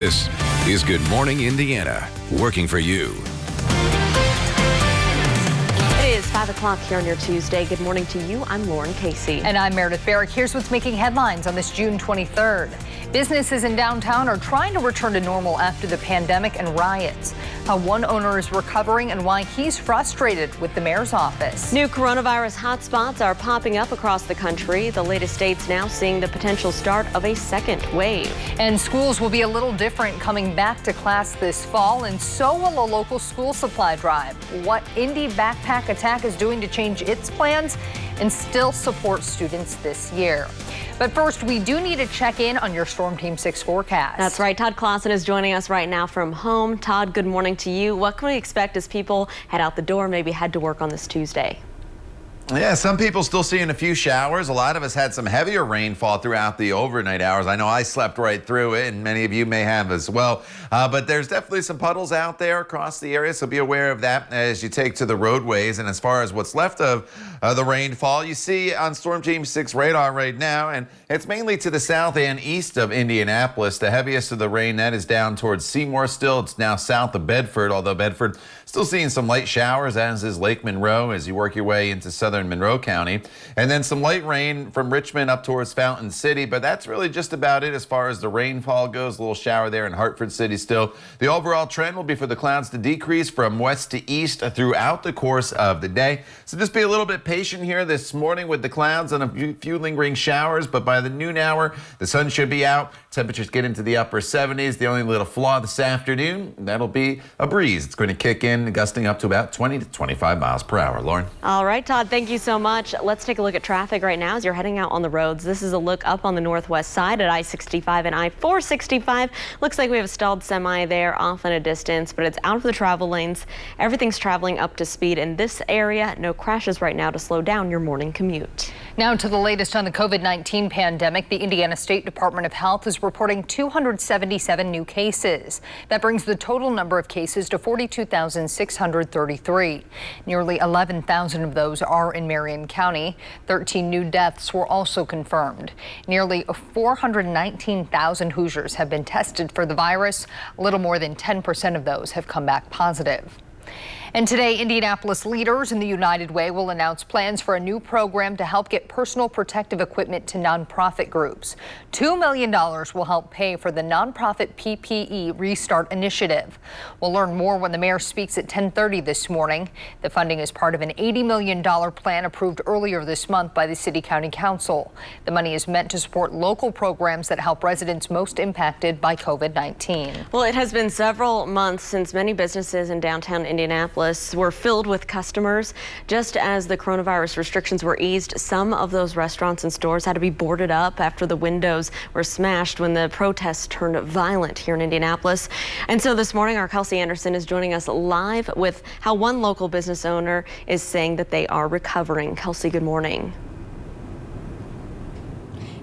This is Good Morning Indiana, working for you. It is 5 o'clock here on your Tuesday. Good morning to you. I'm Lauren Casey. And I'm Meredith Barrick. Here's what's making headlines on this June 23rd. Businesses in downtown are trying to return to normal after the pandemic and riots. How one owner is recovering and why he's frustrated with the mayor's office. New coronavirus hotspots are popping up across the country. The latest states now seeing the potential start of a second wave. And schools will be a little different coming back to class this fall, and so will a local school supply drive. What Indy Backpack Attack is doing to change its plans and still support students this year. But first, we do need to check in on your Storm Team 6 forecast. That's right. Todd Clausen is joining us right now from home. Todd, good morning to you. What can we expect as people head out the door, maybe head to work on this Tuesday? Yeah, some people still seeing a few showers. A lot of us had some heavier rainfall throughout the overnight hours. I know I slept right through it, and many of you may have as well. But there's definitely some puddles out there across the area, so be aware of that as you take to the roadways. And as far as what's left of the rainfall, you see on Storm Team 6 radar right now, and it's mainly to the south and east of Indianapolis. The heaviest of the rain net is down towards Seymour still. It's now south of Bedford, although Bedford still seeing some light showers, as is Lake Monroe as you work your way into southern Monroe County. And then some light rain from Richmond up towards Fountain City, but that's really just about it as far as the rainfall goes. A little shower there in Hartford City still. The overall trend will be for the clouds to decrease from west to east throughout the course of the day. So just be a little bit patient here this morning with the clouds and a few lingering showers, but by the noon hour, the sun should be out. Temperatures get into the upper 70s. The only little flaw this afternoon, that'll be a breeze. It's going to kick in, gusting up to about 20 to 25 miles per hour. Lauren. All right, Todd, thank you so much. Let's take a look at traffic right now as you're heading out on the roads. This is a look up on the northwest side at I-65 and I-465. Looks like we have a stalled semi there off in a distance, but it's out of the travel lanes. Everything's traveling up to speed in this area. No crashes right now to slow down your morning commute. Now to the latest on the COVID-19 pandemic. The Indiana State Department of Health is reporting 277 new cases. That brings the total number of cases to 42,633. Nearly 11,000 of those are in Marion County. 13 new deaths were also confirmed. Nearly 419,000 Hoosiers have been tested for the virus. A little more than 10% of those have come back positive. And today, Indianapolis leaders in the United Way will announce plans for a new program to help get personal protective equipment to nonprofit groups. $2 million will help pay for the nonprofit PPE Restart Initiative. We'll learn more when the mayor speaks at 10:30 this morning. The funding is part of an $80 million plan approved earlier this month by the City County Council. The money is meant to support local programs that help residents most impacted by COVID-19. Well, it has been several months since many businesses in downtown Indianapolis were filled with customers. Just as the coronavirus restrictions were eased, some of those restaurants and stores had to be boarded up after the windows were smashed when the protests turned violent here in Indianapolis. And so this morning, our Kelsey Anderson is joining us live with how one local business owner is saying that they are recovering. Kelsey, good morning.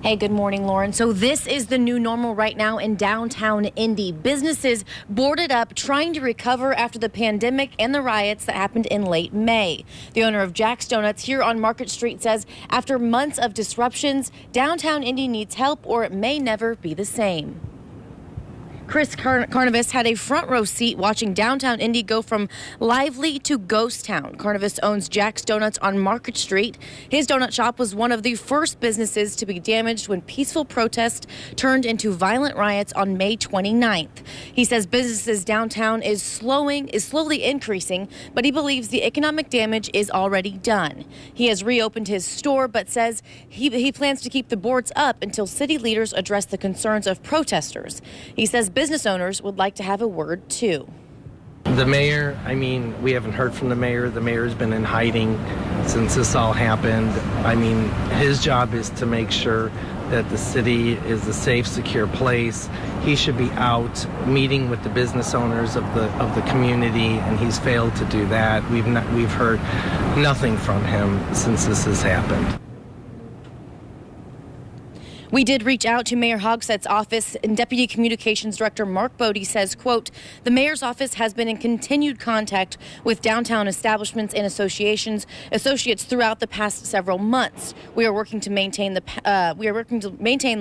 Hey, good morning, Lauren. So this is the new normal right now in downtown Indy. Businesses boarded up trying to recover after the pandemic and the riots that happened in late May. The owner of Jack's Donuts here on Market Street says after months of disruptions, downtown Indy needs help or it may never be the same. Chris Carnival had a front row seat watching downtown Indy go from lively to ghost town. Carnival owns Jack's Donuts on Market Street. His donut shop was one of the first businesses to be damaged when peaceful protests turned into violent riots on May 29th. He says businesses downtown is slowly increasing, but he believes the economic damage is already done. He has reopened his store, but says he plans to keep the boards up until city leaders address the concerns of protesters. He says business owners would like to have a word too. The mayor, we haven't heard from the mayor. The mayor's been in hiding since this all happened. His job is to make sure that the city is a safe, secure place. He should be out meeting with the business owners of the community, and he's failed to do that. We've heard nothing from him since this has happened. We did reach out to Mayor Hogsett's office, and Deputy Communications Director Mark Bodie says, quote, the mayor's office has been in continued contact with downtown establishments and associates throughout the past several months. We are working to maintain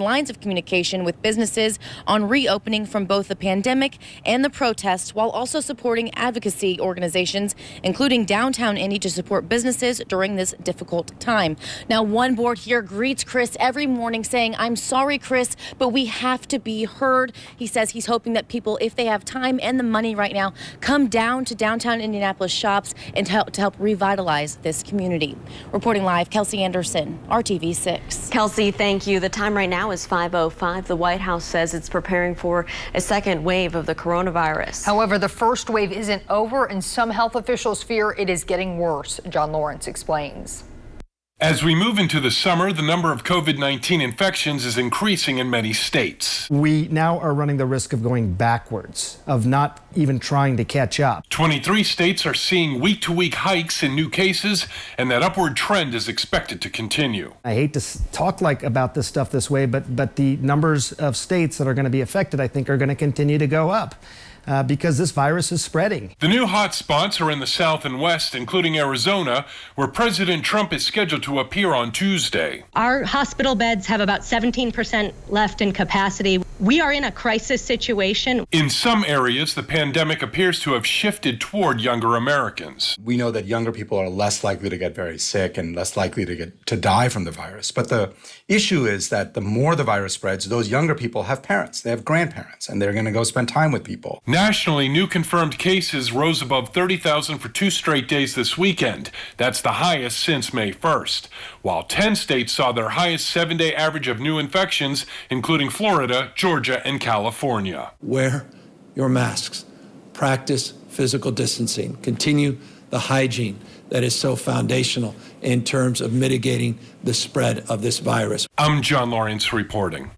lines of communication with businesses on reopening from both the pandemic and the protests, while also supporting advocacy organizations, including Downtown Indy, to support businesses during this difficult time. Now, one board here greets Chris every morning saying, I'm sorry, Chris, but we have to be heard. He says he's hoping that people, if they have time and the money right now, come down to downtown Indianapolis shops and to help revitalize this community. Reporting live, Kelsey Anderson, RTV6. Kelsey, thank you. The time right now is 5:05. The White House says it's preparing for a second wave of the coronavirus. However, the first wave isn't over, and some health officials fear it is getting worse. John Lawrence explains. As we move into the summer, the number of COVID-19 infections is increasing in many states. We now are running the risk of going backwards, of not even trying to catch up. 23 states are seeing week-to-week hikes in new cases, and that upward trend is expected to continue. I hate to talk about this stuff this way, but the numbers of states that are going to be affected, I think, are going to continue to go up. Because this virus is spreading. The new hot spots are in the South and West, including Arizona, where President Trump is scheduled to appear on Tuesday. Our hospital beds have about 17% left in capacity. We are in a crisis situation. In some areas, the pandemic appears to have shifted toward younger Americans. We know that younger people are less likely to get very sick and less likely to die from the virus. But the issue is that the more the virus spreads, those younger people have parents, they have grandparents, and they're going to go spend time with people. Nationally, new confirmed cases rose above 30,000 for 2 straight days this weekend. That's the highest since May 1st, while 10 states saw their highest 7-day average of new infections, including Florida, Georgia, and California. Wear your masks. Practice physical distancing. Continue the hygiene that is so foundational in terms of mitigating the spread of this virus. I'm John Lawrence reporting.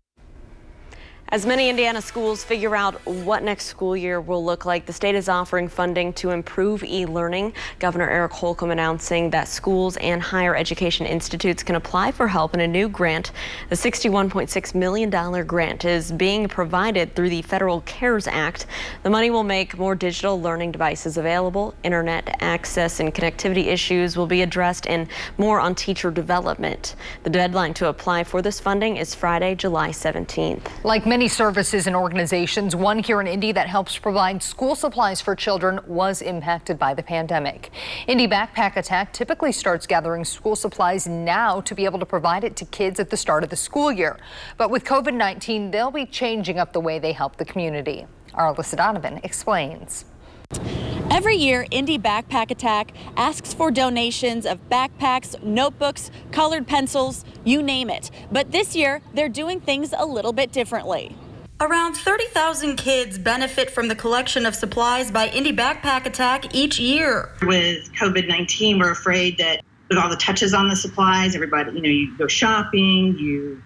As many Indiana schools figure out what next school year will look like, the state is offering funding to improve e-learning. Governor Eric Holcomb announcing that schools and higher education institutes can apply for help in a new grant. The $61.6 million grant is being provided through the Federal CARES Act. The money will make more digital learning devices available. Internet access and connectivity issues will be addressed, and more on teacher development. The deadline to apply for this funding is Friday, July 17th. Like many services and organizations, one here in Indy that helps provide school supplies for children was impacted by the pandemic. Indy Backpack Attack typically starts gathering school supplies now to be able to provide it to kids at the start of the school year. But with COVID-19, they'll be changing up the way they help the community. Our Alyssa Donovan explains. Every year, Indy Backpack Attack asks for donations of backpacks, notebooks, colored pencils, you name it. But this year, they're doing things a little bit differently. Around 30,000 kids benefit from the collection of supplies by Indy Backpack Attack each year. With COVID-19, we're afraid that with all the touches on the supplies, everybody, you go shopping, you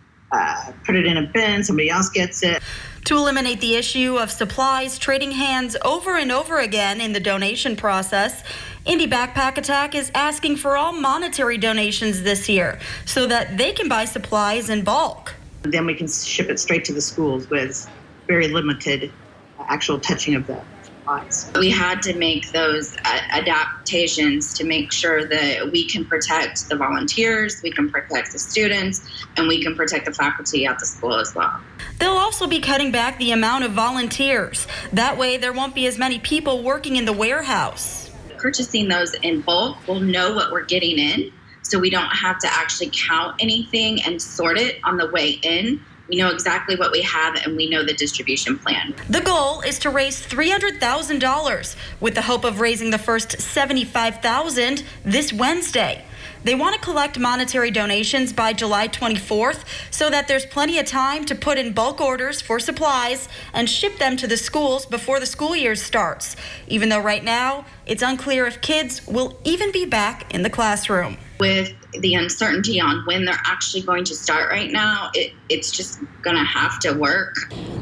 put it in a bin, somebody else gets it. To eliminate the issue of supplies trading hands over and over again in the donation process, Indy Backpack Attack is asking for all monetary donations this year so that they can buy supplies in bulk. Then we can ship it straight to the schools with very limited actual touching of the supplies. We had to make those adaptations to make sure that we can protect the volunteers, we can protect the students, and we can protect the faculty at the school as well. They'll also be cutting back the amount of volunteers. That way there won't be as many people working in the warehouse. Purchasing those in bulk, we'll know what we're getting in, so we don't have to actually count anything and sort it on the way in. We know exactly what we have, and we know the distribution plan. The goal is to raise $300,000 with the hope of raising the first $75,000 this Wednesday. They want to collect monetary donations by July 24th so that there's plenty of time to put in bulk orders for supplies and ship them to the schools before the school year starts, even though right now it's unclear if kids will even be back in the classroom. With the uncertainty on when they're actually going to start right now, it's just going to have to work.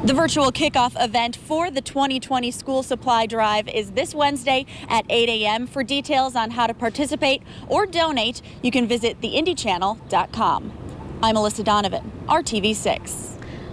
The virtual kickoff event for the 2020 school supply drive is this Wednesday at 8 a.m. For details on how to participate or donate, you can visit theindychannel.com. I'm Alyssa Donovan, RTV6.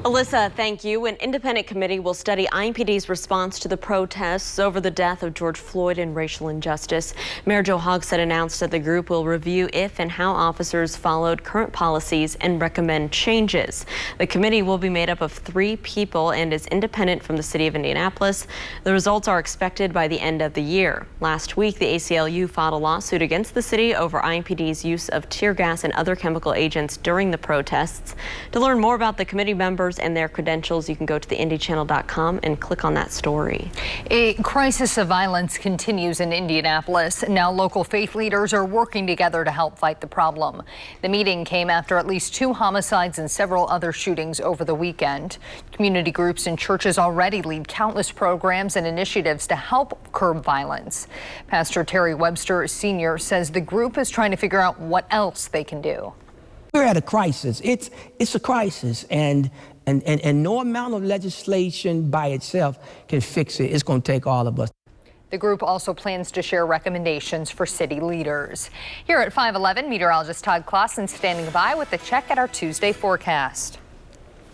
Alyssa, thank you. An independent committee will study IMPD's response to the protests over the death of George Floyd and racial injustice. Mayor Joe Hogsett announced that the group will review if and how officers followed current policies and recommend changes. The committee will be made up of 3 people and is independent from the city of Indianapolis. The results are expected by the end of the year. Last week, the ACLU filed a lawsuit against the city over IMPD's use of tear gas and other chemical agents during the protests. To learn more about the committee members and their credentials, you can go to theindychannel.com and click on that story. A crisis of violence continues in Indianapolis. Now local faith leaders are working together to help fight the problem. The meeting came after at least 2 homicides and several other shootings over the weekend. Community groups and churches already lead countless programs and initiatives to help curb violence. Pastor Terry Webster Sr. says the group is trying to figure out what else they can do. We're at a crisis. It's a crisis, and no amount of legislation by itself can fix it. It's going to take all of us. The group also plans to share recommendations for city leaders. Here at 5:11, meteorologist Todd Clausen standing by with a check at our Tuesday forecast.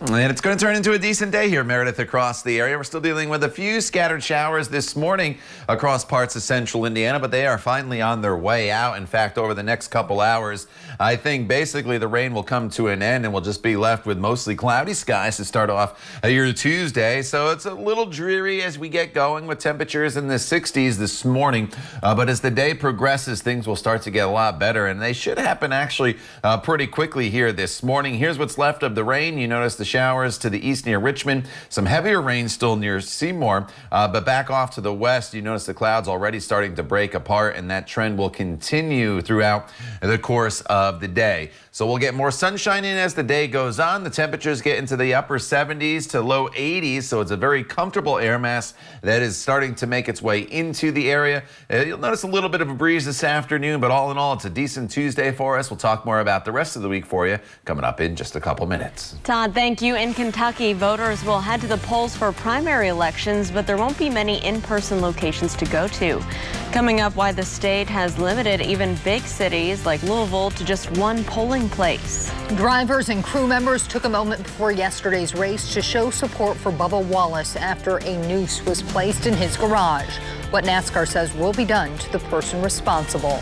And it's going to turn into a decent day here, Meredith, across the area. We're still dealing with a few scattered showers this morning across parts of central Indiana, but they are finally on their way out. In fact, over the next couple hours, I think basically the rain will come to an end and we'll just be left with mostly cloudy skies to start off your Tuesday. So it's a little dreary as we get going with temperatures in the 60s this morning. But as the day progresses, things will start to get a lot better, and they should happen actually pretty quickly here this morning. Here's what's left of the rain. You notice the showers to the east near Richmond, some heavier rain still near Seymour, but back off to the west, you notice the clouds already starting to break apart, and that trend will continue throughout the course of the day. So we'll get more sunshine in as the day goes on. The temperatures get into the upper 70s to low 80s, so it's a very comfortable air mass that is starting to make its way into the area. You'll notice a little bit of a breeze this afternoon, but all in all, it's a decent Tuesday for us. We'll talk more about the rest of the week for you coming up in just a couple minutes. Todd, thank you. In Kentucky, voters will head to the polls for primary elections, but there won't be many in-person locations to go to. Coming up, why the state has limited even big cities like Louisville to just one polling place. Drivers and crew members took a moment before yesterday's race to show support for Bubba Wallace after a noose was placed in his garage. What NASCAR says will be done to the person responsible.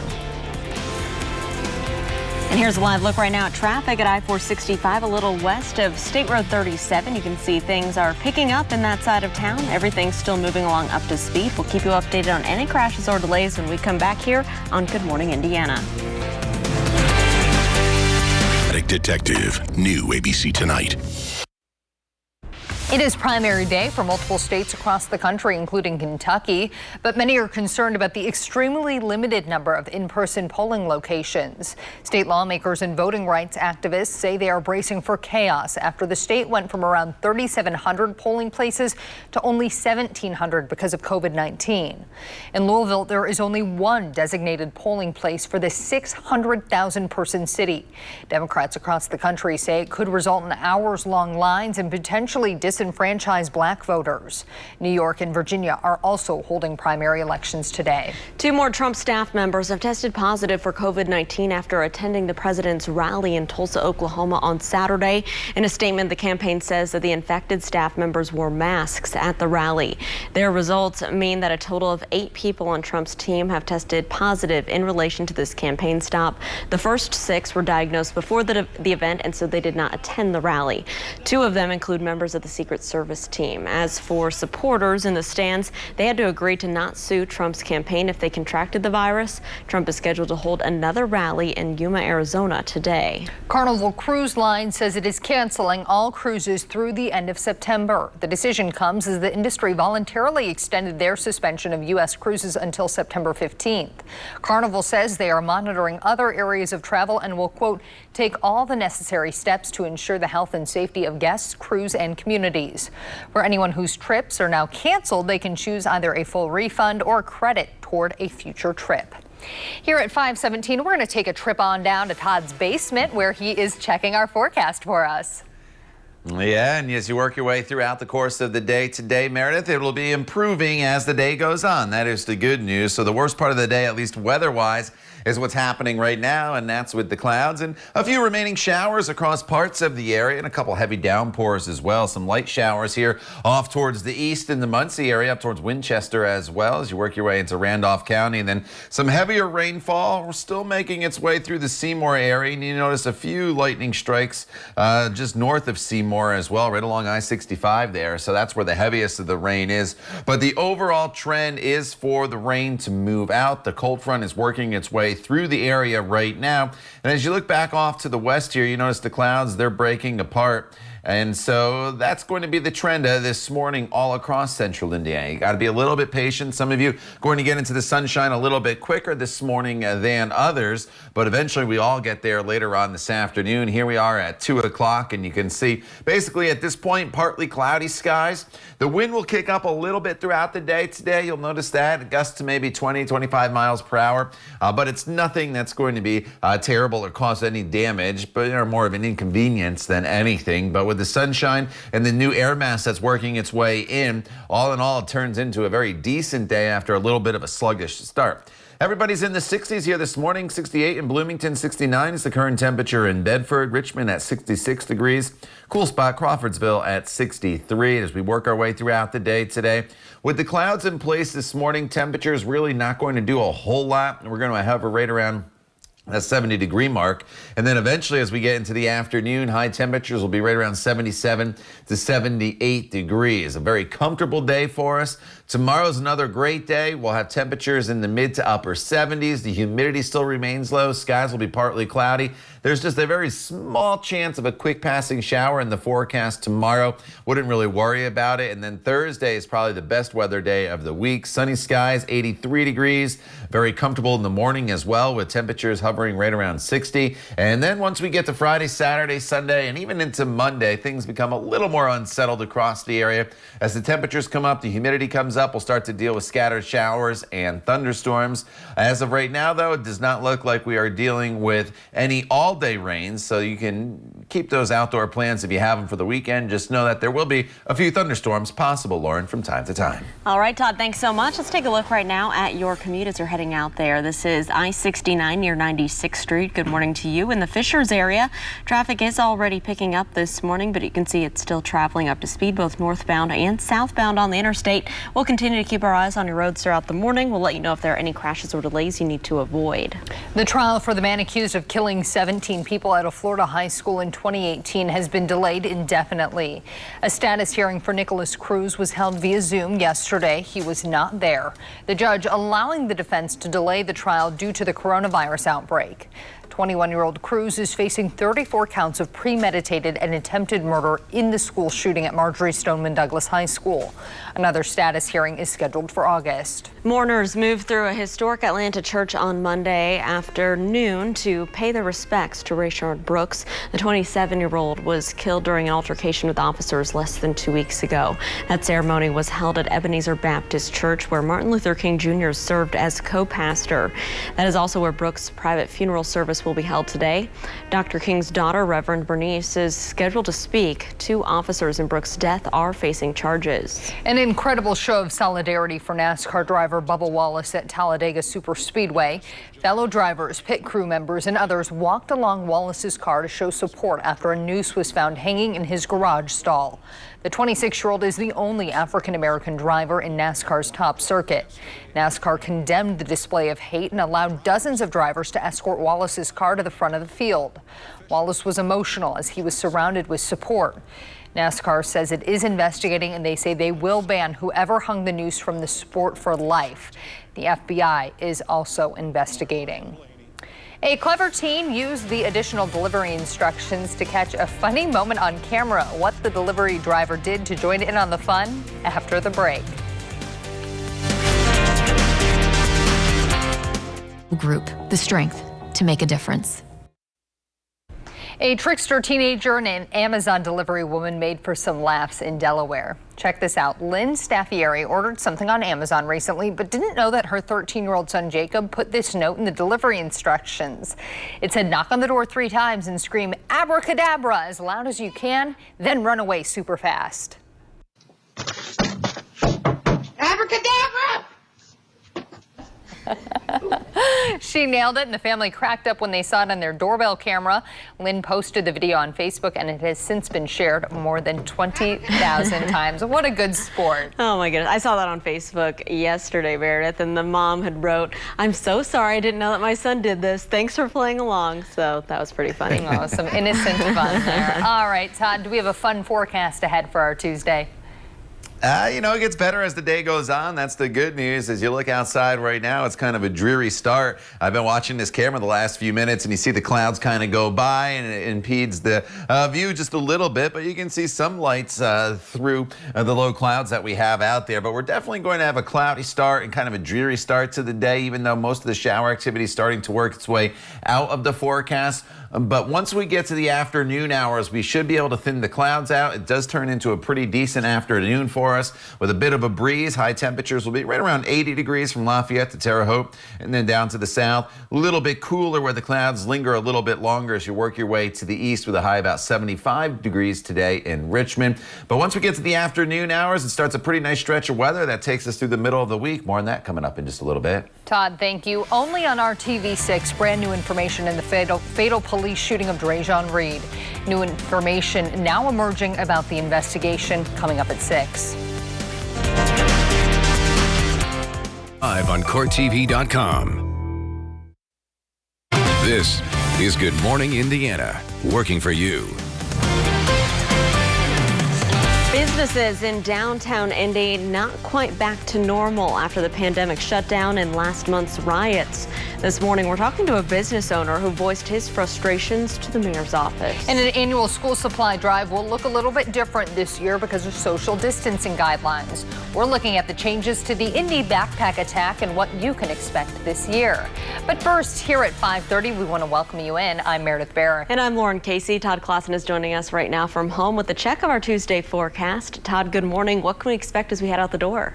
And here's a live look right now at traffic at I-465, a little west of State Road 37. You can see things are picking up in that side of town. Everything's still moving along up to speed. We'll keep you updated on any crashes or delays when we come back here on Good Morning Indiana. Detective, new ABC Tonight. It is primary day for multiple states across the country, including Kentucky, but many are concerned about the extremely limited number of in-person polling locations. State lawmakers and voting rights activists say they are bracing for chaos after the state went from around 3,700 polling places to only 1,700 because of COVID-19. In Louisville, there is only one designated polling place for the 600,000-person city. Democrats across the country say it could result in hours-long lines and potentially disenfranchise black voters. New York and Virginia are also holding primary elections today. 2 more Trump staff members have tested positive for COVID-19 after attending the president's rally in Tulsa, Oklahoma on Saturday. In a statement, the campaign says that the infected staff members wore masks at the rally. Their results mean that a total of 8 people on Trump's team have tested positive in relation to this campaign stop. The first 6 were diagnosed before the event, and so they did not attend the rally. 2 of them include members of the Secret Service team. As for supporters in the stands, they had to agree to not sue Trump's campaign if they contracted the virus. Trump is scheduled to hold another rally in Yuma, Arizona today. Carnival Cruise Line says it is canceling all cruises through the end of September. The decision comes as the industry voluntarily extended their suspension of U.S. cruises until September 15th. Carnival says they are monitoring other areas of travel and will, quote, take all the necessary steps to ensure the health and safety of guests, crews, and communities. For anyone whose trips are now canceled, they can choose either a full refund or credit toward a future trip. Here at 5:17, we're going to take a trip on down to Todd's basement where he is checking our forecast for us. Yeah, and as you work your way throughout the course of the day today, Meredith, it will be improving as the day goes on. That is the good news. So the worst part of the day, at least weather-wise, is what's happening right now, and that's with the clouds and a few remaining showers across parts of the area and a couple heavy downpours as well. Some light showers here off towards the east in the Muncie area, up towards Winchester as well as you work your way into Randolph County. And then some heavier rainfall. We're still making its way through the Seymour area. And you notice a few lightning strikes just north of Seymour as well, right along I-65 there. So that's where the heaviest of the rain is. But the overall trend is for the rain to move out. The cold front is working its way through the area right now. And as you look back off to the west here, you notice the clouds, they're breaking apart. And so that's going to be the trend this morning all across central Indiana. You got to be a little bit patient. Some of you going to get into the sunshine a little bit quicker this morning than others, but eventually we all get there later on this afternoon. Here we are at 2 o'clock, and you can see basically at this point partly cloudy skies. The wind will kick up a little bit throughout the day today. You'll notice that gusts to maybe 20, 25 miles per hour, but it's nothing that's going to be terrible or cause any damage, but more of an inconvenience than anything. But with the sunshine and the new air mass that's working its way in all, it turns into a very decent day after a little bit of a sluggish start. Everybody's in the 60s here this morning. 68 in Bloomington, 69 is the current temperature in Bedford. Richmond at 66 degrees. Cool spot Crawfordsville at 63 as we work our way throughout the day today. With the clouds in place this morning, temperature is really not going to do a whole lot. We're going to hover right around that 70-degree mark. And then eventually as we get into the afternoon, high temperatures will be right around 77 to 78 degrees. A very comfortable day for us. Tomorrow's another great day. We'll have temperatures in the mid to upper 70s. The humidity still remains low. Skies will be partly cloudy. There's just a very small chance of a quick passing shower in the forecast tomorrow. Wouldn't really worry about it. And then Thursday is probably the best weather day of the week. Sunny skies, 83 degrees. Very comfortable in the morning as well, with temperatures hovering right around 60. And then once we get to Friday, Saturday, Sunday, and even into Monday, things become a little more unsettled across the area. As the temperatures come up, the humidity comes up, we'll start to deal with scattered showers and thunderstorms. As of right now, though, it does not look like we are dealing with any all-day rains, so you can keep those outdoor plans if you have them for the weekend. Just know that there will be a few thunderstorms possible, Lauren, from time to time. All right, Todd, thanks so much. Let's take a look right now at your commute as you're heading out there. This is I-69 near 96th Street. Good morning to you. In the Fishers area, traffic is already picking up this morning, but you can see it's still traveling up to speed both northbound and southbound on the interstate. We'll continue to keep our eyes on your roads throughout the morning. We'll let you know if there are any crashes or delays you need to avoid. The trial for the man accused of killing 17 people at a Florida high school in 2018 has been delayed indefinitely. A status hearing for Nicholas Cruz was held via Zoom yesterday. He was not there. The judge allowing the defense to delay the trial due to the coronavirus outbreak. 21-year-old Cruz is facing 34 counts of premeditated and attempted murder in the school shooting at Marjorie Stoneman Douglas High School. Another status hearing is scheduled for August. Mourners moved through a historic Atlanta church on Monday afternoon to pay their respects to Rayshard Brooks. The 27-year-old was killed during an altercation with officers less than 2 weeks ago. That ceremony was held at Ebenezer Baptist Church, where Martin Luther King Jr. served as co-pastor. That is also where Brooks' private funeral service will be held today. Dr. King's daughter, Reverend Bernice, is scheduled to speak. 2 officers in Brooks' death are facing charges. An incredible show of solidarity for NASCAR driver Bubba Wallace at Talladega Superspeedway. Fellow drivers, pit crew members, and others walked along Wallace's car to show support after a noose was found hanging in his garage stall. The 26-year-old is the only African-American driver in NASCAR's top circuit. NASCAR condemned the display of hate and allowed dozens of drivers to escort Wallace's car to the front of the field. Wallace was emotional as he was surrounded with support. NASCAR says it is investigating, and they say they will ban whoever hung the noose from the sport for life. The FBI is also investigating. A clever teen used the additional delivery instructions to catch a funny moment on camera. What the delivery driver did to join in on the fun after the break. Group, the strength to make a difference. A trickster teenager and an Amazon delivery woman made for some laughs in Delaware. Check this out. Lynn Staffieri ordered something on Amazon recently, but didn't know that her 13-year-old son Jacob put this note in the delivery instructions. It said, knock on the door 3 times and scream abracadabra as loud as you can, then run away super fast. Abracadabra! She nailed it, and the family cracked up when they saw it on their doorbell camera. Lynn posted the video on Facebook, and it has since been shared more than 20,000 times. What a good sport. Oh my goodness. I saw that on Facebook yesterday, Meredith, and the mom had wrote, I'm so sorry, I didn't know that my son did this. Thanks for playing along. So that was pretty funny. Oh, some innocent fun there. All right, Todd, do we have a fun forecast ahead for our Tuesday? It gets better as the day goes on. That's the good news. As you look outside right now, it's kind of a dreary start. I've been watching this camera the last few minutes, and you see the clouds kind of go by, and it impedes the view just a little bit, but you can see some lights through the low clouds that we have out there. But we're definitely going to have a cloudy start and kind of a dreary start to the day, even though most of the shower activity is starting to work its way out of the forecast. But once we get to the afternoon hours, we should be able to thin the clouds out. It does turn into a pretty decent afternoon for us with a bit of a breeze. High temperatures will be right around 80 degrees from Lafayette to Terre Haute, and then down to the south. A little bit cooler where the clouds linger a little bit longer as you work your way to the east with a high about 75 degrees today in Richmond. But once we get to the afternoon hours, it starts a pretty nice stretch of weather that takes us through the middle of the week. More on that coming up in just a little bit. Todd, thank you. Only on our TV6, brand new information in the fatal police shooting of Drejon Reed. New information now emerging about the investigation coming up at 6. Live on CourtTV.com. This is Good Morning Indiana, working for you. Businesses in downtown Indy not quite back to normal after the pandemic shutdown and last month's riots. This morning, we're talking to a business owner who voiced his frustrations to the mayor's office. And an annual school supply drive will look a little bit different this year because of social distancing guidelines. We're looking at the changes to the Indy backpack attack and what you can expect this year. But first, here at 5:30, we want to welcome you in. I'm Meredith Barrett. And I'm Lauren Casey. Todd Clausen is joining us right now from home with a check of our Tuesday forecast. Todd, good morning. What can we expect as we head out the door?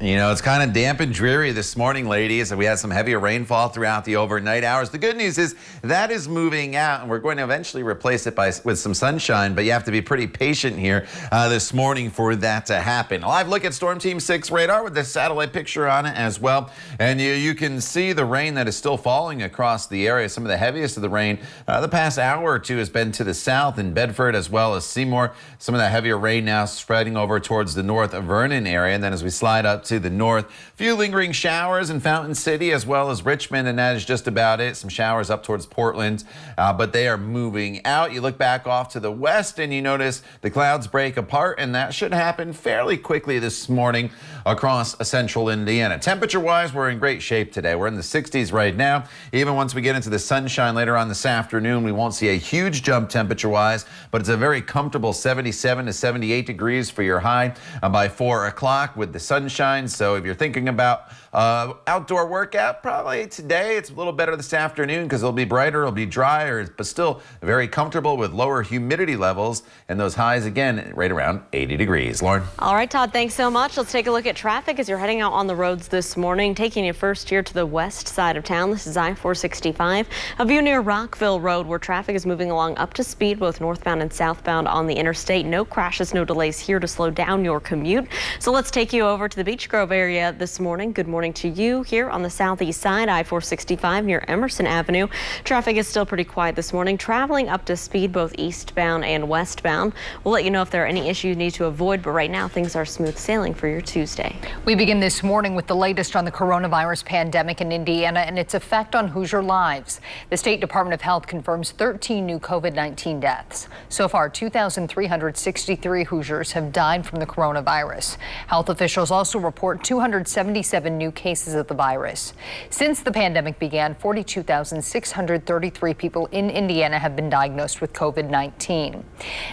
It's kind of damp and dreary this morning, ladies, and we had some heavier rainfall throughout the overnight hours. The good news is that is moving out, and we're going to eventually replace it with some sunshine, but you have to be pretty patient here this morning for that to happen. A live look at Storm Team 6 radar with the satellite picture on it as well, and you can see the rain that is still falling across the area. Some of the heaviest of the rain the past hour or two has been to the south in Bedford as well as Seymour. Some of that heavier rain now spreading over towards the north of Vernon area, and then as we slide up to the north, a few lingering showers in Fountain City as well as Richmond, and that is just about it. Some showers up towards Portland, but they are moving out. You look back off to the west and you notice the clouds break apart, and that should happen fairly quickly this morning across central Indiana. Temperature-wise, we're in great shape today. We're in the 60s right now. Even once we get into the sunshine later on this afternoon, we won't see a huge jump temperature-wise, but it's a very comfortable 77 to 78 degrees for your high by 4 o'clock with the sunshine. So if you're thinking about outdoor workout, probably today it's a little better this afternoon because it'll be brighter, it'll be drier, but still very comfortable with lower humidity levels, and those highs again right around 80 degrees. Lauren? All right, Todd, thanks so much. Let's take a look at traffic as you're heading out on the roads this morning. Taking you first here to the west side of town. This is I-465. A view near Rockville Road where traffic is moving along up to speed both northbound and southbound on the interstate. No crashes, no delays here to slow down your commute. So let's take you over to the Beech Grove area this morning. Good morning to you here on the southeast side, I-465 near Emerson Avenue. Traffic is still pretty quiet this morning, traveling up to speed both eastbound and westbound. We'll let you know if there are any issues you need to avoid, but right now things are smooth sailing for your Tuesday. We begin this morning with the latest on the coronavirus pandemic in Indiana and its effect on Hoosier lives. The State Department of Health confirms 13 new COVID-19 deaths. So far, 2,363 Hoosiers have died from the coronavirus. Health officials also report 277 new cases of the virus. Since the pandemic began, 42,633 people in Indiana have been diagnosed with COVID-19.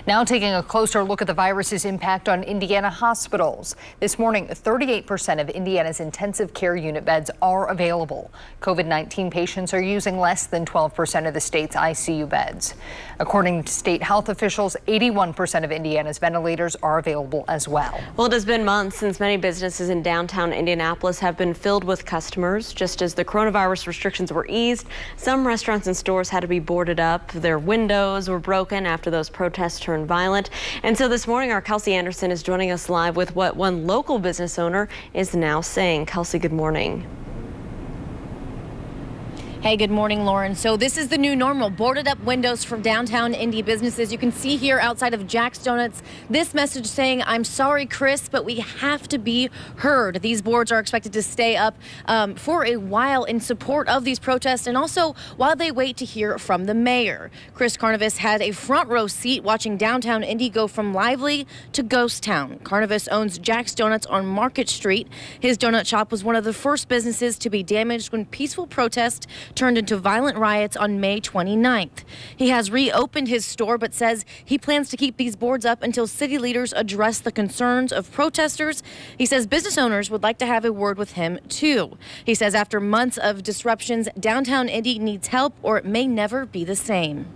Now taking a closer look at the virus's impact on Indiana hospitals. This morning, 38% of Indiana's intensive care unit beds are available. COVID-19 patients are using less than 12% of the state's ICU beds. According to state health officials, 81% of Indiana's ventilators are available as well. Well, it has been months since many businesses in downtown Indianapolis have been filled with customers. Just as the coronavirus restrictions were eased, some restaurants and stores had to be boarded up. Their windows were broken after those protests turned violent. And so this morning, our Kelsey Anderson is joining us live with what one local business owner is now saying. Kelsey, good morning. Hey, good morning, Lauren. So this is the new normal. Boarded up windows from downtown Indy businesses. You can see here outside of Jack's Donuts this message saying, "I'm sorry, Chris, but we have to be heard." These boards are expected to stay up for a while in support of these protests and also while they wait to hear from the mayor. Chris Carnival had a front row seat watching downtown Indy go from lively to ghost town. Carnival owns Jack's Donuts on Market Street. His donut shop was one of the first businesses to be damaged when peaceful protests turned into violent riots on May 29th. He has reopened his store but says he plans to keep these boards up until city leaders address the concerns of protesters. He says business owners would like to have a word with him too. He says after months of disruptions, downtown Indy needs help or it may never be the same.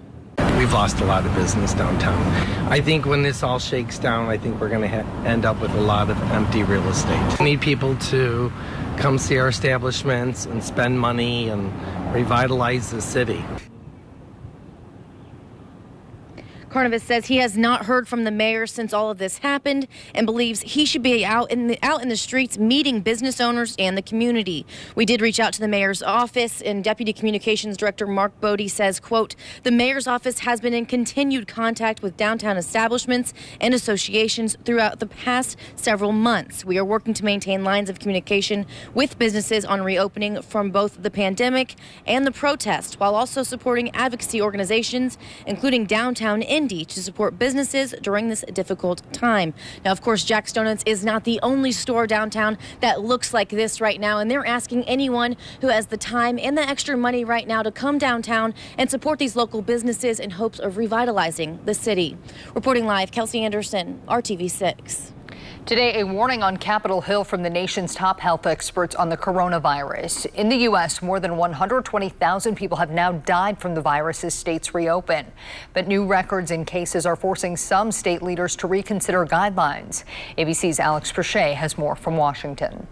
We've lost a lot of business downtown. I think when this all shakes down, I think we're going to end up with a lot of empty real estate. We need people to come see our establishments and spend money and revitalize the city. Carnival says he has not heard from the mayor since all of this happened and believes he should be out in the streets meeting business owners and the community. We did reach out to the mayor's office, and Deputy Communications Director Mark Bodie says, quote, "The mayor's office has been in continued contact with downtown establishments and associations throughout the past several months. We are working to maintain lines of communication with businesses on reopening from both the pandemic and the protest, while also supporting advocacy organizations, including downtown to support businesses during this difficult time." Now, of course, Jack's Donuts is not the only store downtown that looks like this right now, and they're asking anyone who has the time and the extra money right now to come downtown and support these local businesses in hopes of revitalizing the city. Reporting live, Kelsey Anderson, RTV6. Today, a warning on Capitol Hill from the nation's top health experts on the coronavirus. In the U.S., more than 120,000 people have now died from the virus as states reopen. But new records in cases are forcing some state leaders to reconsider guidelines. ABC's Alex Prochet has more from Washington.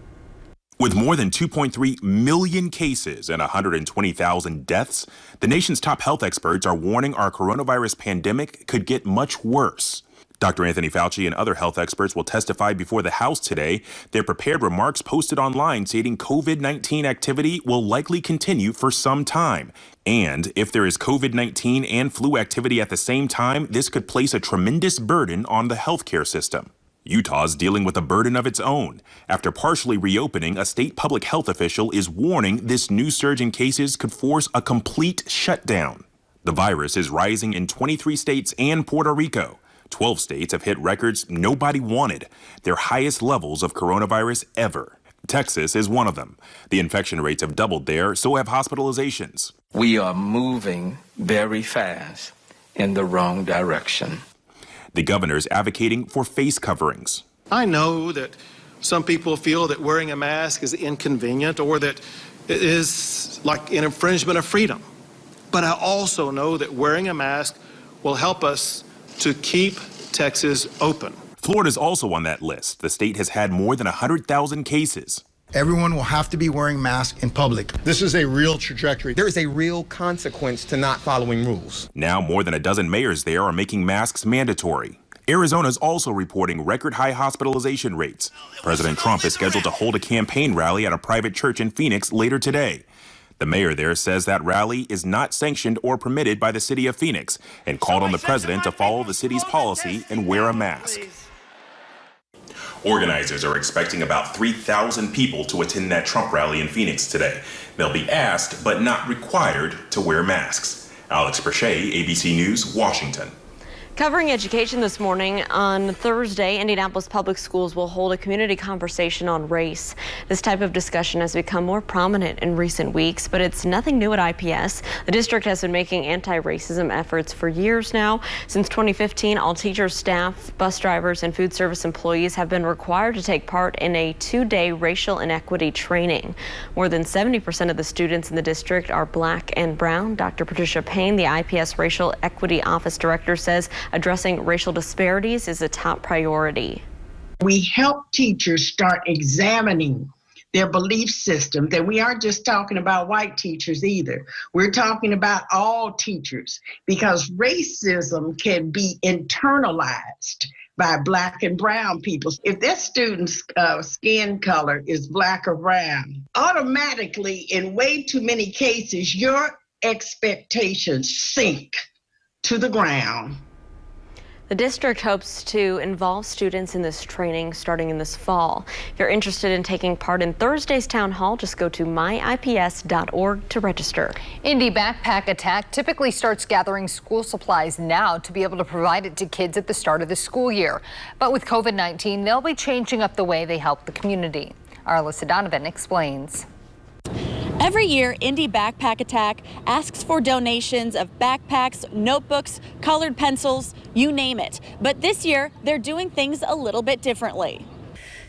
With more than 2.3 million cases and 120,000 deaths, the nation's top health experts are warning our coronavirus pandemic could get much worse. Dr. Anthony Fauci and other health experts will testify before the House today. Their prepared remarks posted online stating COVID-19 activity will likely continue for some time. And if there is COVID-19 and flu activity at the same time, this could place a tremendous burden on the healthcare system. Utah's dealing with a burden of its own. After partially reopening, a state public health official is warning this new surge in cases could force a complete shutdown. The virus is rising in 23 states and Puerto Rico. 12 states have hit records nobody wanted, their highest levels of coronavirus ever. Texas is one of them. The infection rates have doubled there, so have hospitalizations. We are moving very fast in the wrong direction. The governor's advocating for face coverings. I know that some people feel that wearing a mask is inconvenient or that it is like an infringement of freedom. But I also know that wearing a mask will help us to keep Texas open. Florida's also on that list. The state has had more than 100,000 cases. Everyone will have to be wearing masks in public. This is a real trajectory. There is a real consequence to not following rules. Now more than a dozen mayors there are making masks mandatory. Arizona's also reporting record high hospitalization rates. President Trump is scheduled to hold a campaign rally at a private church in Phoenix later today. The mayor there says that rally is not sanctioned or permitted by the city of Phoenix and called on the president to follow the city's policy and wear a mask. Organizers are expecting about 3,000 people to attend that Trump rally in Phoenix today. They'll be asked, but not required, to wear masks. Alex Prochet, ABC News, Washington. Covering education this morning, on Thursday, Indianapolis Public Schools will hold a community conversation on race. This type of discussion has become more prominent in recent weeks, but it's nothing new at IPS. The district has been making anti-racism efforts for years now. Since 2015, all teachers, staff, bus drivers, and food service employees have been required to take part in a 2-day racial inequity training. More than 70% of the students in the district are black and brown. Dr. Patricia Payne, the IPS Racial Equity Office Director, says addressing racial disparities is a top priority. We help teachers start examining their belief systems, and we aren't just talking about white teachers either. We're talking about all teachers, because racism can be internalized by black and brown people. If their student's skin color is black or brown, automatically, in way too many cases, your expectations sink to the ground. The district hopes to involve students in this training starting in this fall. If you're interested in taking part in Thursday's town hall, just go to myips.org to register. Indy Backpack Attack typically starts gathering school supplies now to be able to provide it to kids at the start of the school year. But with COVID-19, they'll be changing up the way they help the community. Our Alyssa Donovan explains. Every year, Indy Backpack Attack asks for donations of backpacks, notebooks, colored pencils, you name it. But this year, they're doing things a little bit differently.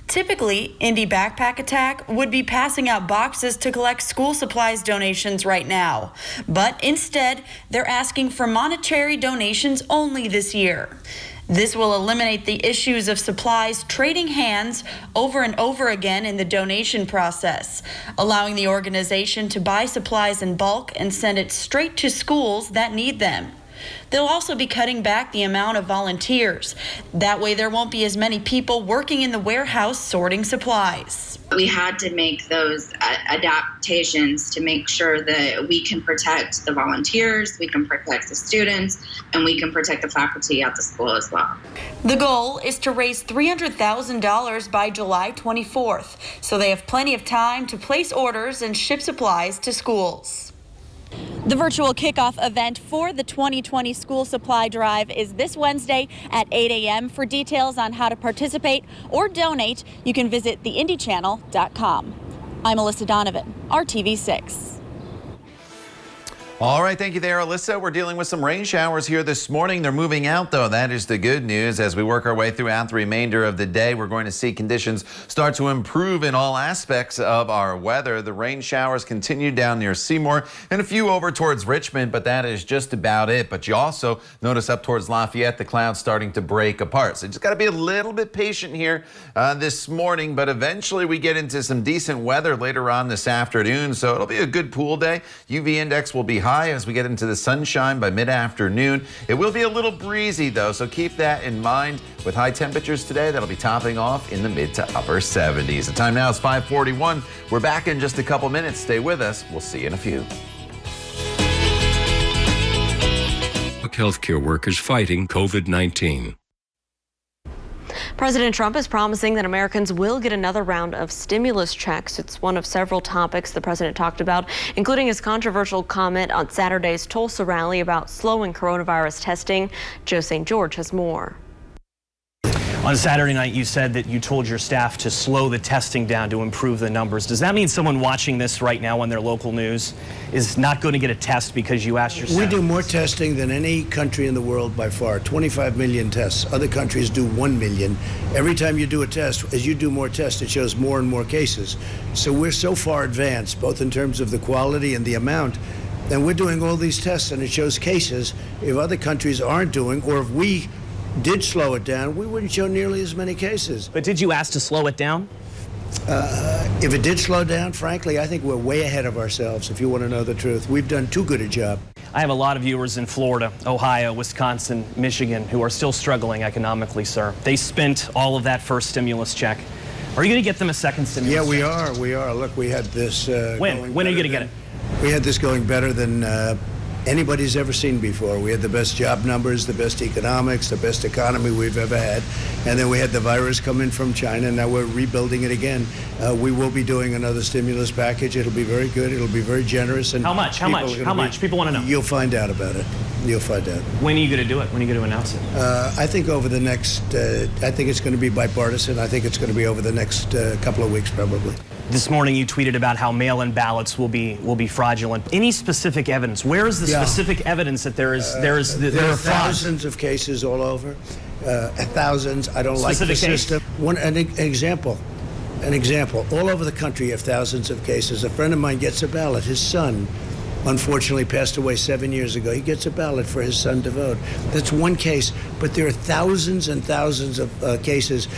Typically, Indy Backpack Attack would be passing out boxes to collect school supplies donations right now. But instead, they're asking for monetary donations only this year. This will eliminate the issues of supplies trading hands over and over again in the donation process, allowing the organization to buy supplies in bulk and send it straight to schools that need them. They'll also be cutting back the amount of volunteers. That way there won't be as many people working in the warehouse sorting supplies. We had to make those adaptations to make sure that we can protect the volunteers, we can protect the students, and we can protect the faculty at the school as well. The goal is to raise $300,000 by July 24th, so they have plenty of time to place orders and ship supplies to schools. The virtual kickoff event for the 2020 school supply drive is this Wednesday at 8 a.m. For details on how to participate or donate, you can visit theindychannel.com. I'm Alyssa Donovan, RTV6. All right, thank you there, Alyssa. We're dealing with some rain showers here this morning. They're moving out, though. That is the good news. As we work our way throughout the remainder of the day, we're going to see conditions start to improve in all aspects of our weather. The rain showers continue down near Seymour and a few over towards Richmond, but that is just about it. But you also notice up towards Lafayette, the clouds starting to break apart. So you just got to be a little bit patient here this morning, but eventually we get into some decent weather later on this afternoon. So it'll be a good pool day. UV index will be high as we get into the sunshine by mid-afternoon. It will be a little breezy, though, so keep that in mind. With high temperatures today, that'll be topping off in the mid to upper 70s. The time now is 5:41. We're back in just a couple minutes. Stay with us. We'll see you in a few. Healthcare workers fighting COVID-19. President Trump is promising that Americans will get another round of stimulus checks. It's one of several topics the president talked about, including his controversial comment on Saturday's Tulsa rally about slowing coronavirus testing. Joe St. George has more. On Saturday night, you said that you told your staff to slow the testing down to improve the numbers. Does that mean someone watching this right now on their local news is not going to get a test because you asked your staff? We do more testing than any country in the world by far. 25 million tests. Other countries do 1 million. Every time you do a test, as you do more tests, it shows more and more cases. So we're so far advanced, both in terms of the quality and the amount, and we're doing all these tests and it shows cases. If other countries aren't doing, or if we did slow it down, we wouldn't show nearly as many cases. But did you ask to slow it down? If it did slow down, frankly, I think we're way ahead of ourselves, if you want to know the truth. We've done too good a job. I have a lot of viewers in Florida, Ohio, Wisconsin, Michigan, who are still struggling economically, sir. They spent all of that first stimulus check. Are you going to get them a second stimulus check? Yeah, we are. Look, we had this When are you going to get it? We had this going better than anybody's ever seen before. We had the best job numbers, the best economics, the best economy we've ever had. And then we had the virus come in from China, and now we're rebuilding it again. We will be doing another stimulus package. It'll be very good. It'll be very generous. And how much? How much? How much? People want to know. You'll find out about it. You'll find out. When are you going to do it? When are you going to announce it? I think over the next, I think it's going to be bipartisan. I think it's going to be over the next couple of weeks, probably. This morning you tweeted about how mail-in ballots will be fraudulent. Any specific evidence? Where is the specific evidence that there are thousands of cases all over? Thousands. I don't like the system. An example. All over the country you have thousands of cases. A friend of mine gets a ballot. His son unfortunately passed away 7 years ago. He gets a ballot for his son to vote. That's one case, but there are thousands and thousands of cases.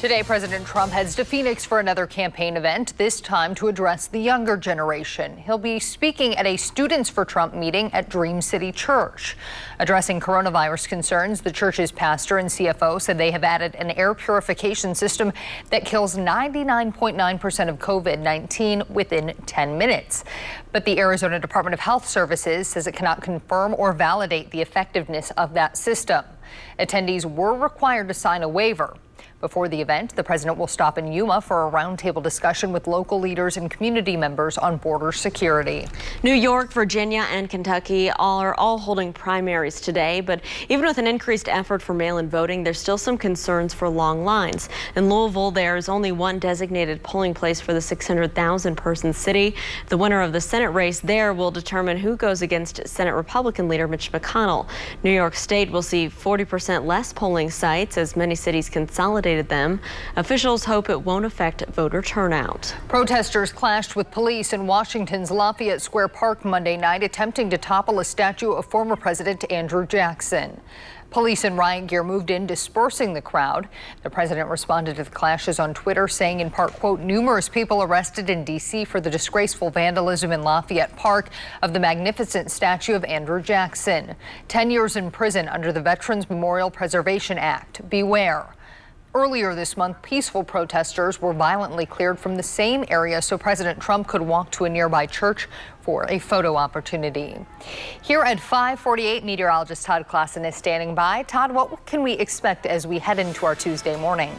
Today, President Trump heads to Phoenix for another campaign event, this time to address the younger generation. He'll be speaking at a Students for Trump meeting at Dream City Church. Addressing coronavirus concerns, the church's pastor and CFO said they have added an air purification system that kills 99.9% of COVID-19 within 10 minutes. But the Arizona Department of Health Services says it cannot confirm or validate the effectiveness of that system. Attendees were required to sign a waiver. Before the event, the president will stop in Yuma for a roundtable discussion with local leaders and community members on border security. New York, Virginia, and Kentucky are all holding primaries today, but even with an increased effort for mail-in voting, there's still some concerns for long lines. In Louisville, there is only one designated polling place for the 600,000-person city. The winner of the Senate race there will determine who goes against Senate Republican leader Mitch McConnell. New York State will see 40% less polling sites as many cities consolidated them. Officials hope it won't affect voter turnout. Protesters clashed with police in Washington's Lafayette Square Park Monday night, attempting to topple a statue of former President Andrew Jackson. Police in riot gear moved in, dispersing the crowd. The president responded to the clashes on Twitter, saying in part, quote, numerous people arrested in D.C. for the disgraceful vandalism in Lafayette Park of the magnificent statue of Andrew Jackson. 10 years in prison under the Veterans Memorial Preservation Act. Beware. Earlier this month, peaceful protesters were violently cleared from the same area so President Trump could walk to a nearby church for a photo opportunity. Here at 5:48, meteorologist Todd Klassen is standing by. Todd, what can we expect as we head into our Tuesday morning?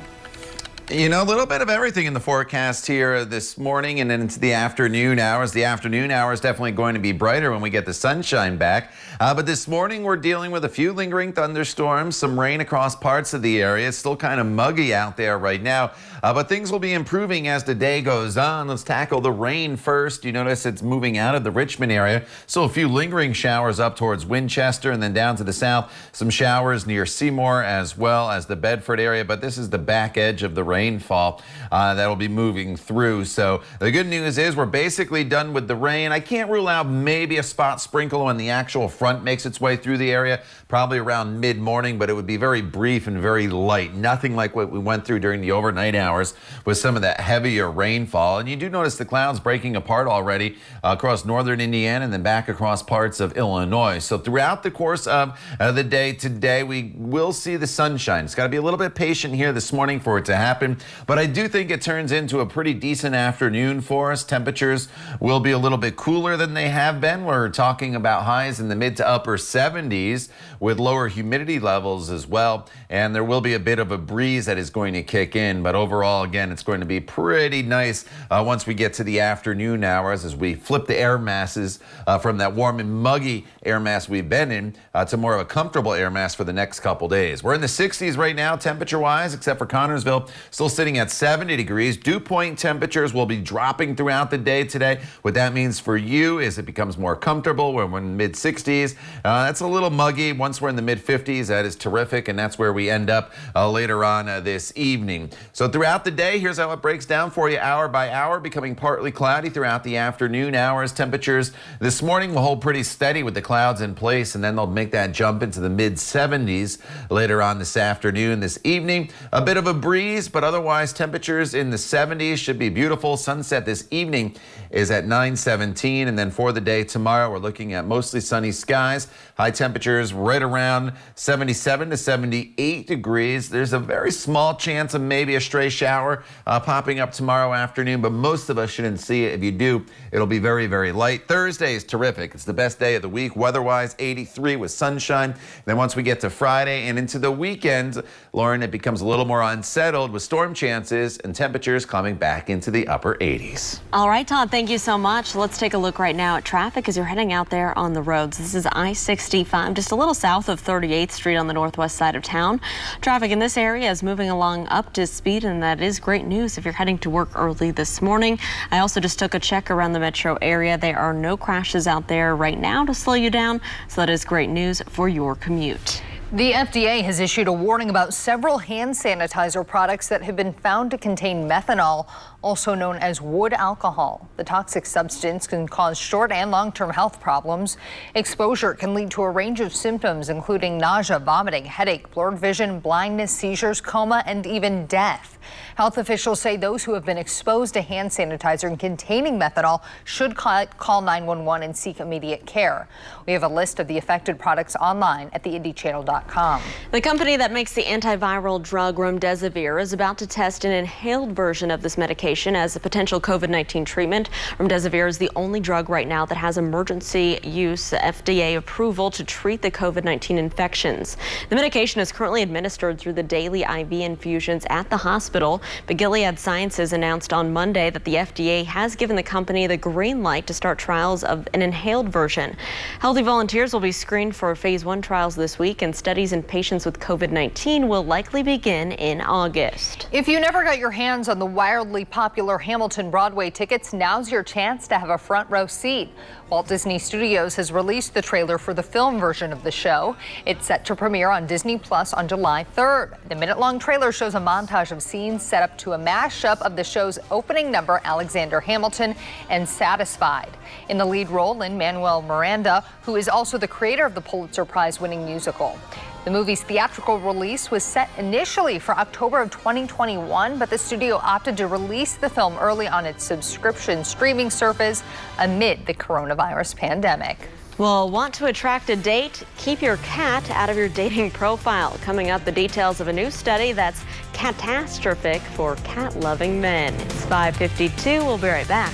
You know, a little bit of everything in the forecast here this morning and then into the afternoon hours. The afternoon hours definitely going to be brighter when we get the sunshine back. But this morning we're dealing with a few lingering thunderstorms, some rain across parts of the area. It's still kind of muggy out there right now, but things will be improving as the day goes on. Let's tackle the rain first. You notice it's moving out of the Richmond area. So a few lingering showers up towards Winchester and then down to the south. Some showers near Seymour as well as the Bedford area. But this is the back edge of the rainfall that'll be moving through. So the good news is we're basically done with the rain. I can't rule out maybe a spot sprinkle when the actual front makes its way through the area, probably around mid-morning, but it would be very brief and very light. Nothing like what we went through during the overnight hours with some of that heavier rainfall. And you do notice the clouds breaking apart already across northern Indiana and then back across parts of Illinois. So throughout the course of the day today, we will see the sunshine. It's got to be a little bit patient here this morning for it to happen. But I do think it turns into a pretty decent afternoon for us. Temperatures will be a little bit cooler than they have been. We're talking about highs in the mid to upper 70s with lower humidity levels as well. And there will be a bit of a breeze that is going to kick in. But overall, again, it's going to be pretty nice once we get to the afternoon hours as we flip the air masses from that warm and muggy air mass we've been in to more of a comfortable air mass for the next couple days. We're in the 60s right now, temperature-wise, except for Connorsville, still sitting at 70 degrees. Dew point temperatures will be dropping throughout the day today. What that means for you is it becomes more comfortable. We're in the mid-60s. That's a little muggy. Once we're in the mid-50s, that is terrific, and that's where we end up later on this evening. So throughout the day, here's how it breaks down for you hour by hour, becoming partly cloudy throughout the afternoon hours. Temperatures this morning will hold pretty steady with the clouds in place, and then they'll make that jump into the mid-70s later on this afternoon. This evening, a bit of a breeze, but otherwise temperatures in the 70s should be beautiful. Sunset this evening is at 9:17, and then for the day tomorrow, we're looking at mostly sunny skies. High temperatures right around 77 to 78 degrees. There's a very small chance of maybe a stray shower popping up tomorrow afternoon, but most of us shouldn't see it. If you do, it'll be very, very light. Thursday is terrific. It's the best day of the week weather-wise, 83 with sunshine. Then once we get to Friday and into the weekend, Lauren, it becomes a little more unsettled with storms storm chances and temperatures coming back into the upper 80s. All right, Todd, thank you so much. Let's take a look right now at traffic as you're heading out there on the roads. This is I-65, just a little south of 38th Street on the northwest side of town. Traffic in this area is moving along up to speed, and that is great news if you're heading to work early this morning. I also just took a check around the metro area. There are no crashes out there right now to slow you down, so that is great news for your commute. The FDA has issued a warning about several hand sanitizer products that have been found to contain methanol, also known as wood alcohol. The toxic substance can cause short and long-term health problems. Exposure can lead to a range of symptoms, including nausea, vomiting, headache, blurred vision, blindness, seizures, coma, and even death. Health officials say those who have been exposed to hand sanitizer containing methanol should call 911 and seek immediate care. We have a list of the affected products online at theindychannel.com. The company that makes the antiviral drug remdesivir is about to test an inhaled version of this medication as a potential COVID-19 treatment. Remdesivir is the only drug right now that has emergency use FDA approval to treat the COVID-19 infections. The medication is currently administered through the daily IV infusions at the hospital, but Gilead Sciences announced on Monday that the FDA has given the company the green light to start trials of an inhaled version. Healthy volunteers will be screened for phase 1 trials this week, and studies in patients with COVID-19 will likely begin in August. If you never got your hands on the wildly popular Hamilton Broadway tickets, now's your chance to have a front row seat. Walt Disney Studios has released the trailer for the film version of the show. It's set to premiere on Disney Plus on July 3rd. The minute-long trailer shows a montage of scenes set up to a mashup of the show's opening number, Alexander Hamilton, and Satisfied. In the lead role, Lin-Manuel Miranda, who is also the creator of the Pulitzer Prize-winning musical. The movie's theatrical release was set initially for October of 2021, but the studio opted to release the film early on its subscription streaming service amid the coronavirus pandemic. Well, want to attract a date? Keep your cat out of your dating profile. Coming up, the details of a new study that's catastrophic for cat-loving men. It's 5:52. We'll be right back.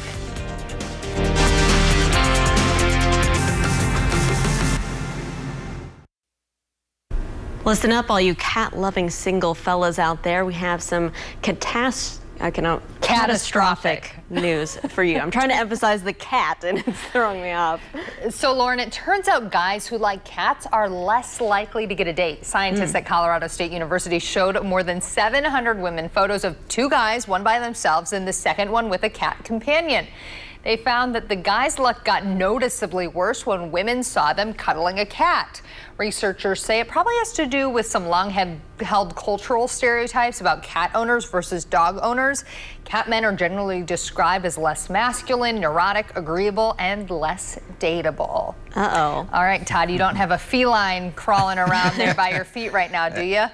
Listen up, all you cat-loving single fellas out there. We have some catastrophic news for you. I'm trying to emphasize the cat, and it's throwing me off. So, Lauren, it turns out guys who like cats are less likely to get a date. Scientists at Colorado State University showed more than 700 women photos of 2 guys, one by themselves, and the second one with a cat companion. They found that the guys' luck got noticeably worse when women saw them cuddling a cat. Researchers say it probably has to do with some long-held cultural stereotypes about cat owners versus dog owners. Cat men are generally described as less masculine, neurotic, agreeable, and less dateable. Uh-oh. All right, Todd, you don't have a feline crawling around there by your feet right now, do you?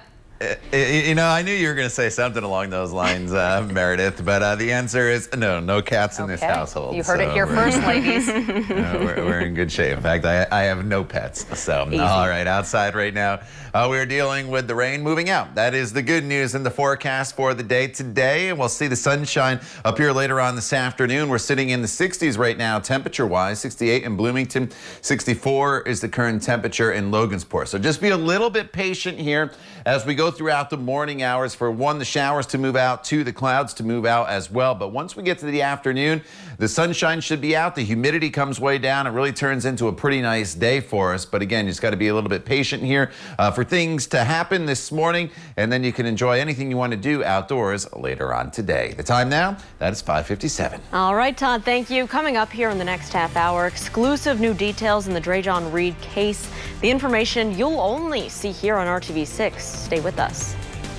You know, I knew you were going to say something along those lines, Meredith, but the answer is no cats in this household. You heard it here first, ladies. We're in good shape. In fact, I have no pets. So, Easy. All right, outside right now, we're dealing with the rain moving out. That is the good news in the forecast for the day today. And we'll see the sunshine up here later on this afternoon. We're sitting in the 60s right now, temperature-wise, 68 in Bloomington, 64 is the current temperature in Logansport. So just be a little bit patient here as we go throughout the morning hours for the showers to move out, the clouds to move out as well. But once we get to the afternoon, the sunshine should be out. The humidity comes way down. It really turns into a pretty nice day for us. But again, you just got to be a little bit patient here for things to happen this morning. And then you can enjoy anything you want to do outdoors later on today. The time now, that is 5:57. All right, Todd, thank you. Coming up here in the next half hour, exclusive new details in the Drajon Reed case. The information you'll only see here on RTV6. Stay with us.